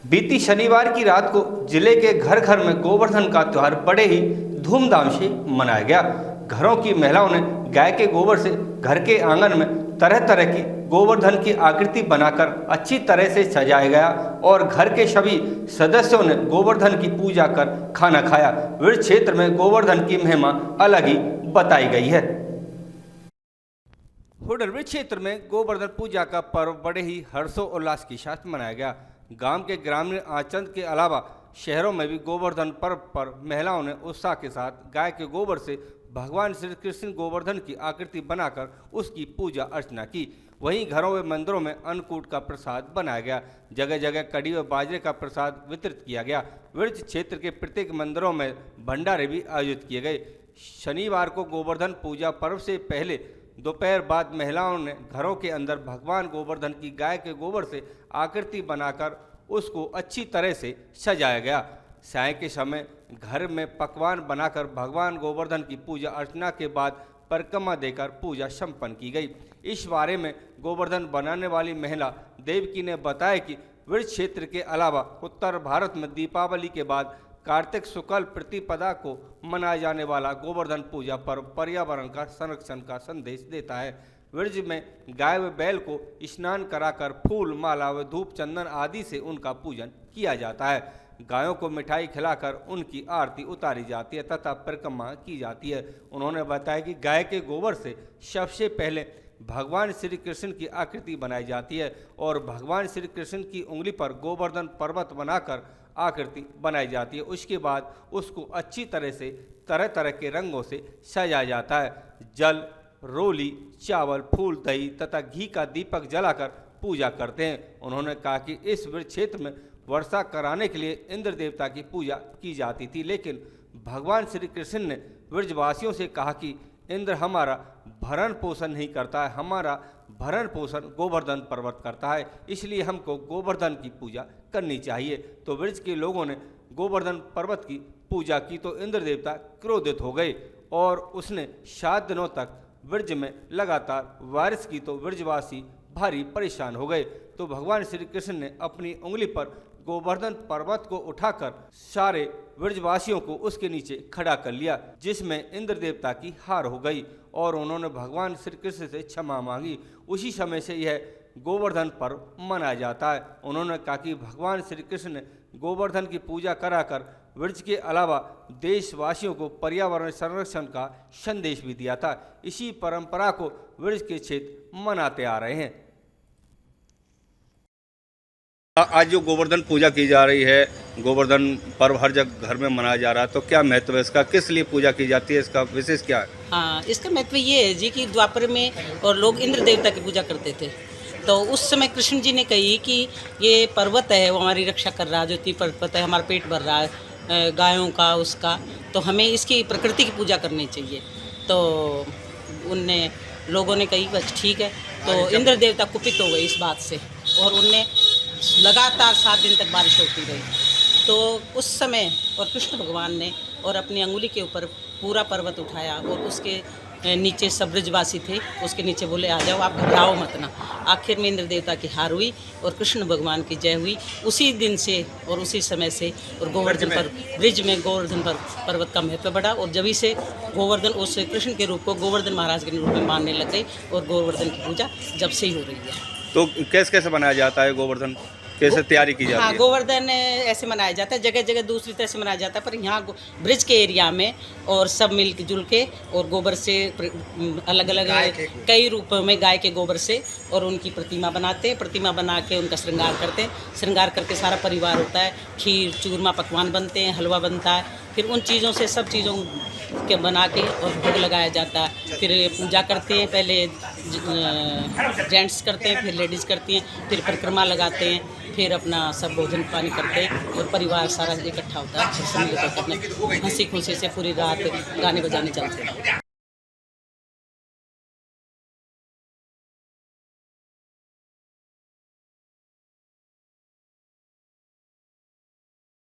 बीती शनिवार की रात को जिले के घर घर में गोवर्धन का त्योहार बड़े ही धूमधाम से मनाया गया। घरों की महिलाओं ने गाय के गोबर से घर के आंगन में तरह तरह की गोवर्धन की आकृति बनाकर अच्छी तरह से सजाया गया और घर के सभी सदस्यों ने गोवर्धन की पूजा कर खाना खाया। वृक्ष क्षेत्र में गोवर्धन की महिमा अलग ही बताई गई है। हुडर वृक्ष क्षेत्र में गोवर्धन पूजा का पर्व बड़े ही हर्षोल्लास के साथ मनाया गया। गांव के ग्रामीण आचंद के अलावा शहरों में भी गोवर्धन पर्व पर महिलाओं ने उत्साह के साथ गाय के गोबर से भगवान श्री कृष्ण गोवर्धन की आकृति बनाकर उसकी पूजा अर्चना की। वहीं घरों व मंदिरों में अन्नकूट का प्रसाद बनाया गया। जगह जगह कड़ी व बाजरे का प्रसाद वितरित किया गया। वृक्ष क्षेत्र के प्रत्येक मंदिरों में भंडारे भी आयोजित किए गए। शनिवार को गोवर्धन पूजा पर्व से पहले दोपहर बाद महिलाओं ने घरों के अंदर भगवान गोवर्धन की गाय के गोबर से आकृति बनाकर उसको अच्छी तरह से सजाया गया। साय के समय घर में पकवान बनाकर भगवान गोवर्धन की पूजा अर्चना के बाद परिक्रमा देकर पूजा संपन्न की गई। इस बारे में गोवर्धन बनाने वाली महिला देवकी ने बताया कि वृक्ष क्षेत्र के अलावा उत्तर भारत में दीपावली के बाद कार्तिक शुक्ल प्रतिपदा को मनाया जाने वाला गोवर्धन पूजा पर्व पर्यावरण का संरक्षण का संदेश देता है। वृक्ष में गाय व बैल को स्नान कराकर फूल माला व धूप चंदन आदि से उनका पूजन किया जाता है। गायों को मिठाई खिलाकर उनकी आरती उतारी जाती है तथा परिक्रमा की जाती है। उन्होंने बताया कि गाय के गोबर से सबसे पहले भगवान श्री कृष्ण की आकृति बनाई जाती है और भगवान श्री कृष्ण की उंगली पर गोवर्धन पर्वत बनाकर आकृति बनाई जाती है। उसके बाद उसको अच्छी तरह से तरह तरह के रंगों से सजाया जाता है। जल, रोली, चावल, फूल, दही तथा घी का दीपक जलाकर पूजा करते हैं। उन्होंने कहा कि इस वृक्ष क्षेत्र में वर्षा कराने के लिए इंद्र देवता की पूजा की जाती थी, लेकिन भगवान श्री कृष्ण ने वृक्षवासियों से कहा कि इंद्र हमारा भरण पोषण नहीं करता है, हमारा भरण पोषण गोवर्धन पर्वत करता है, इसलिए हमको गोवर्धन की पूजा करनी चाहिए। तो वृक्ष के लोगों ने गोवर्धन पर्वत की पूजा की तो इंद्र देवता क्रोधित हो गए और उसने 7 दिनों तक वृक्ष में लगातार बारिश की तो वृक्षवासी भारी परेशान हो गए। तो भगवान श्री कृष्ण ने अपनी उंगली पर गोवर्धन पर्वत को उठाकर सारे वृक्षवासियों को उसके नीचे खड़ा कर लिया, जिसमें इंद्र देवता की हार हो गई और उन्होंने भगवान श्री कृष्ण से क्षमा मांगी। उसी समय से यह गोवर्धन पर्व मनाया जाता है। उन्होंने कहा कि भगवान श्री कृष्ण ने गोवर्धन की पूजा कराकर वृक्ष के अलावा देशवासियों को पर्यावरण संरक्षण का संदेश भी दिया था। इसी परंपरा को वृक्ष के क्षेत्र मनाते आ रहे हैं। आज जो गोवर्धन पूजा की जा रही है, गोवर्धन पर्व हर जगह घर में मनाया जा रहा है, तो क्या महत्व है इसका, किस लिए पूजा की जाती है, इसका विशेष क्या है? हाँ, इसका महत्व ये है जी कि द्वापर में और लोग इंद्र देवता की पूजा करते थे, तो उस समय कृष्ण जी ने कही कि ये पर्वत है वो हमारी रक्षा कर रहा है, जो पर्वत है हमारा पेट भर रहा है गायों का उसका, तो हमें इसकी प्रकृति की पूजा करनी चाहिए। तो उनने लोगों ने कही बस ठीक है, तो इंद्र देवता कुपित हो गए इस बात से और उनने लगातार 7 दिन तक बारिश होती रही। तो उस समय और कृष्ण भगवान ने और अपनी अंगुली के ऊपर पूरा पर्वत उठाया और उसके नीचे सब ब्रजवासी थे, उसके नीचे बोले आ जाओ, आप घबराओ मत ना। आखिर में इंद्र देवता की हार हुई और कृष्ण भगवान की जय हुई। उसी दिन से और उसी समय से और गोवर्धन पर ब्रिज में गोवर्धन पर पर्वत का महत्व बढ़ा और जब से गोवर्धन उस कृष्ण के रूप को गोवर्धन महाराज के रूप में मानने लग गए और गोवर्धन की पूजा जब से ही हो रही है। तो कैसे कैसे बनाया जाता है गोवर्धन, कैसे तैयारी की जाती है? हाँ, गोवर्धन ऐसे मनाया जाता है, जगह जगह दूसरी तरह से मनाया जाता है, पर यहाँ ब्रिज के एरिया में और सब मिल जुल के और गोबर से अलग अलग कई रूपों में गाय के गोबर से और उनकी प्रतिमा बनाते हैं। प्रतिमा बना के उनका श्रृंगार करते हैं। श्रृंगार करके सारा परिवार होता है, खीर चूरमा पकवान बनते हैं, हलवा बनता है, फिर उन चीज़ों से सब चीज़ों के बना के और भोग लगाया जाता है। फिर पूजा करते हैं, पहले जेंट्स करते हैं, फिर लेडीज़ करती हैं, फिर परिक्रमा लगाते हैं, फिर अपना सब भोजन पानी करते हैं और परिवार सारा इकट्ठा होता है। हंसी खुशी से पूरी रात गाने बजाने चलते हैं।